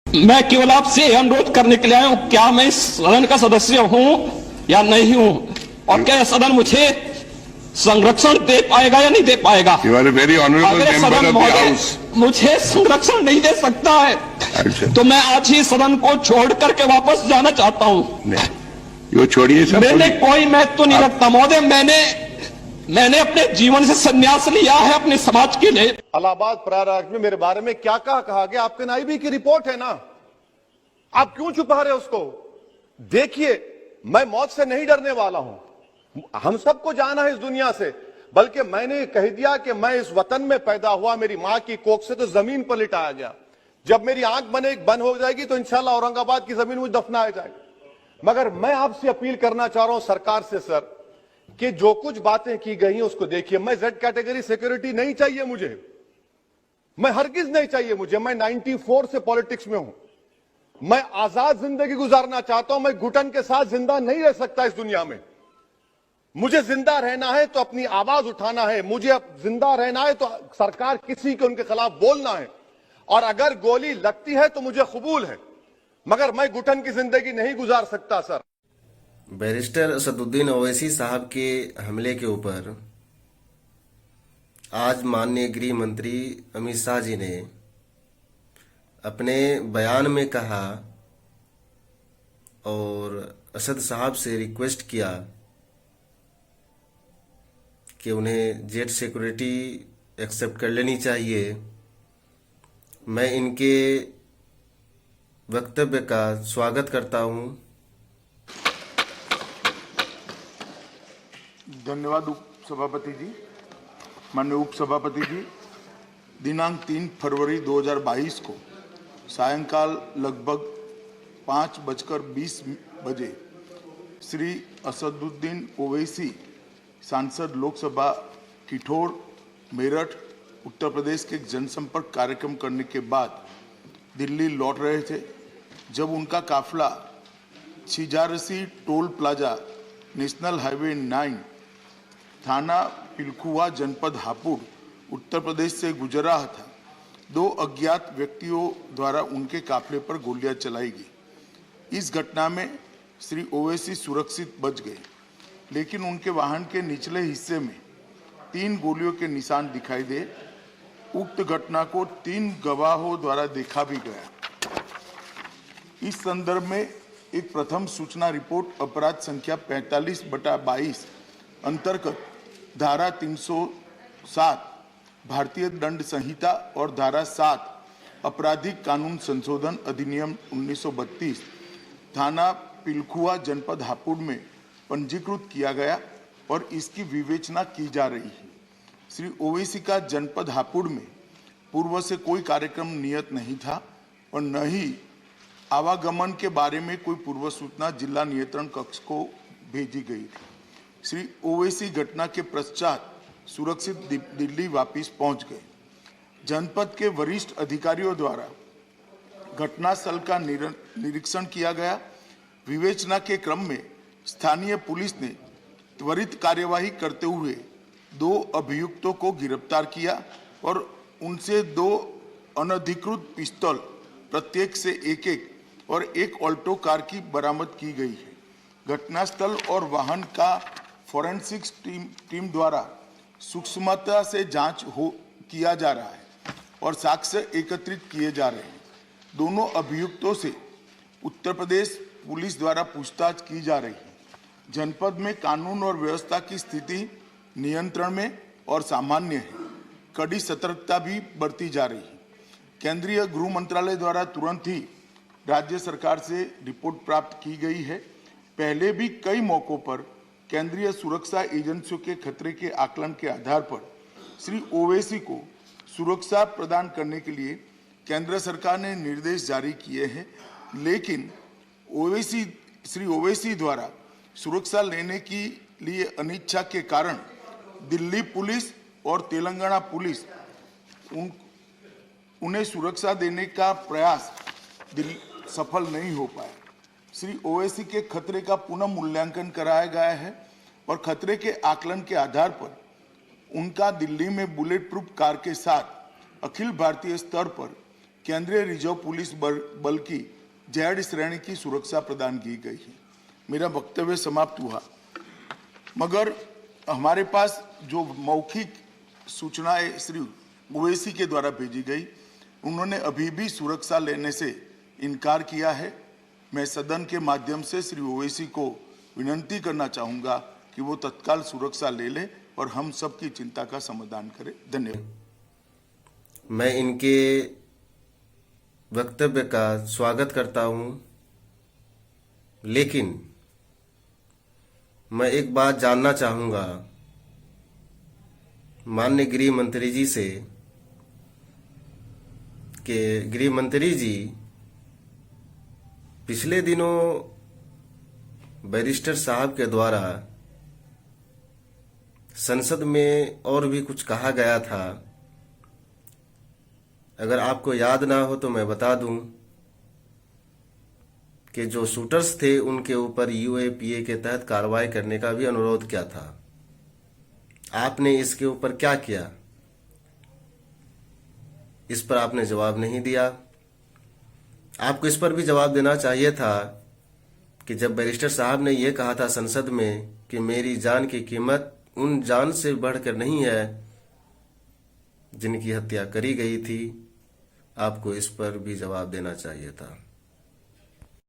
मैं केवल आपसे अनुरोध करने के लिए आया हूं, क्या मैं इस सदन का सदस्य हूं या नहीं हूं, और क्या यह सदन मुझे संरक्षण दे पाएगा या नहीं दे पाएगा। You are a very honorable अगर member सदन of the महोदय House. मुझे संरक्षण नहीं दे सकता है, अच्छा। तो मैं आज ही सदन को छोड़ करके वापस जाना चाहता हूं। ये छोड़िए सब। मैंने कोई महत्व नहीं रखता महोदय, मैंने अपने जीवन से संन्यास लिया है अपने समाज के लिए। इलाहाबाद प्रयागराज में मेरे बारे में क्या कहा गया? आपके नाईबी की रिपोर्ट है ना, आप क्यों छुपा रहे उसको? देखिए, मैं मौत से नहीं डरने वाला हूं, हम सबको जाना है इस दुनिया से, बल्कि मैंने कह दिया कि मैं इस वतन में पैदा हुआ, मेरी मां की कोख से तो जमीन पर लिटाया गया। जब मेरी आंख बंद हो जाएगी तो इंशाल्लाह औरंगाबाद की जमीन मुझे दफनाया जाएगा। मगर मैं आपसे अपील करना चाह रहा हूं सरकार से, सर, कि जो कुछ बातें की गई हैं उसको देखिए। मैं जेड कैटेगरी सिक्योरिटी नहीं चाहिए मुझे, मैं हरगिज नहीं चाहिए मुझे। मैं 94 से पॉलिटिक्स में हूं, मैं आजाद जिंदगी गुजारना चाहता हूं। मैं घुटन के साथ जिंदा नहीं रह सकता इस दुनिया में। मुझे जिंदा रहना है तो अपनी आवाज उठाना है, मुझे अब जिंदा रहना है तो सरकार किसी के उनके खिलाफ बोलना है, और अगर गोली लगती है तो मुझे कबूल है, मगर मैं घुटन की जिंदगी नहीं गुजार सकता। सर, बैरिस्टर असदुद्दीन ओवैसी साहब के हमले के ऊपर आज माननीय गृह मंत्री अमित शाह जी ने अपने बयान में कहा और असद साहब से रिक्वेस्ट किया कि उन्हें जेट सिक्योरिटी एक्सेप्ट कर लेनी चाहिए। मैं इनके वक्तव्य का स्वागत करता हूं। धन्यवाद उप सभापति जी। माननीय उप सभापति जी, दिनांक 3 फरवरी 2022 को सायंकाल लगभग 5:20 बजे श्री असदुद्दीन ओवैसी सांसद लोकसभा किठौर मेरठ उत्तर प्रदेश के एक जनसंपर्क कार्यक्रम करने के बाद दिल्ली लौट रहे थे, जब उनका काफिला Chhijarsi toll plaza national highway 9 थाना पिलखुआ जनपद हापुड़ उत्तर प्रदेश से गुजर रहा था। 2 अज्ञात व्यक्तियों द्वारा उनके काफिले पर गोलियां चलाई गई। इस घटना में श्री ओवैसी सुरक्षित बच गए, लेकिन उनके वाहन के निचले हिस्से में 3 गोलियों के निशान दिखाई दे। उक्त घटना को 3 गवाहों द्वारा देखा भी गया। इस संदर्भ में एक प्रथम सूचना रिपोर्ट अपराध संख्या 45/22 अंतर्गत धारा 307 भारतीय दंड संहिता और धारा 7 आपराधिक कानून संशोधन अधिनियम 1932 थाना पिलखुआ जनपद हापुड़ में पंजीकृत किया गया और इसकी विवेचना की जा रही है। श्री ओवैसी का जनपद हापुड़ में पूर्व से कोई कार्यक्रम नियत नहीं था और न ही आवागमन के बारे में कोई पूर्व सूचना जिला नियंत्रण कक्ष को भेजी गई थी। श्री ओवैसी घटना के पश्चात सुरक्षित दिल्ली वापस पहुंच गए। जनपद के वरिष्ठ अधिकारियों द्वारा घटनास्थल का निरीक्षण किया गया। विवेचना के क्रम में स्थानीय पुलिस ने त्वरित कार्यवाही करते हुए 2 अभियुक्तों को गिरफ्तार किया और उनसे 2 अनधिकृत पिस्तौल प्रत्येक से एक और एक ऑल्टो कार की बरामद की गई है। घटनास्थल और वाहन का फॉरेंसिक्स टीम द्वारा सूक्ष्मता से जांच किया जा रहा है और साक्ष्य एकत्रित किए जा रहे हैं। दोनों अभियुक्तों से उत्तर प्रदेश पुलिस द्वारा पूछताछ की जा रही है। जनपद में कानून और व्यवस्था की स्थिति नियंत्रण में और सामान्य है। कड़ी सतर्कता भी बरती जा रही है। केंद्रीय गृह मंत्रालय द्वारा तुरंत ही राज्य सरकार से रिपोर्ट प्राप्त की गई है। पहले भी कई मौकों पर केंद्रीय सुरक्षा एजेंसियों के खतरे के आकलन के आधार पर श्री ओवैसी को सुरक्षा प्रदान करने के लिए केंद्र सरकार ने निर्देश जारी किए हैं, लेकिन श्री ओवैसी द्वारा सुरक्षा लेने के लिए अनिच्छा के कारण दिल्ली पुलिस और तेलंगाना पुलिस उन्हें सुरक्षा देने का प्रयास सफल नहीं हो पाया। श्री ओवैसी के खतरे का पुनः मूल्यांकन कराया गया है और खतरे के आकलन के आधार पर उनका दिल्ली में बुलेट प्रूफ कार के साथ अखिल भारतीय स्तर पर केंद्रीय रिजर्व पुलिस बल की जेड श्रेणी की सुरक्षा प्रदान की गई है। मेरा वक्तव्य समाप्त हुआ, मगर हमारे पास जो मौखिक सूचनाएं श्री ओवैसी के द्वारा भेजी गई, उन्होंने अभी भी सुरक्षा लेने से इनकार किया है। मैं सदन के माध्यम से श्री ओवैसी को विनती करना चाहूंगा कि वो तत्काल सुरक्षा ले ले और हम सबकी चिंता का समाधान करें। धन्यवाद। मैं इनके वक्तव्य का स्वागत करता हूं, लेकिन मैं एक बात जानना चाहूंगा माननीय गृह मंत्री जी से कि गृह मंत्री जी पिछले दिनों बैरिस्टर साहब के द्वारा संसद में और भी कुछ कहा गया था। अगर आपको याद ना हो तो मैं बता दूं कि जो शूटर्स थे उनके ऊपर यूएपीए के तहत कार्रवाई करने का भी अनुरोध किया था। आपने इसके ऊपर क्या किया, इस पर आपने जवाब नहीं दिया। आपको इस पर भी जवाब देना चाहिए था कि जब बैरिस्टर साहब ने यह कहा था संसद में कि मेरी जान की कीमत उन जान से बढ़कर नहीं है जिनकी हत्या करी गई थी, आपको इस पर भी जवाब देना चाहिए था।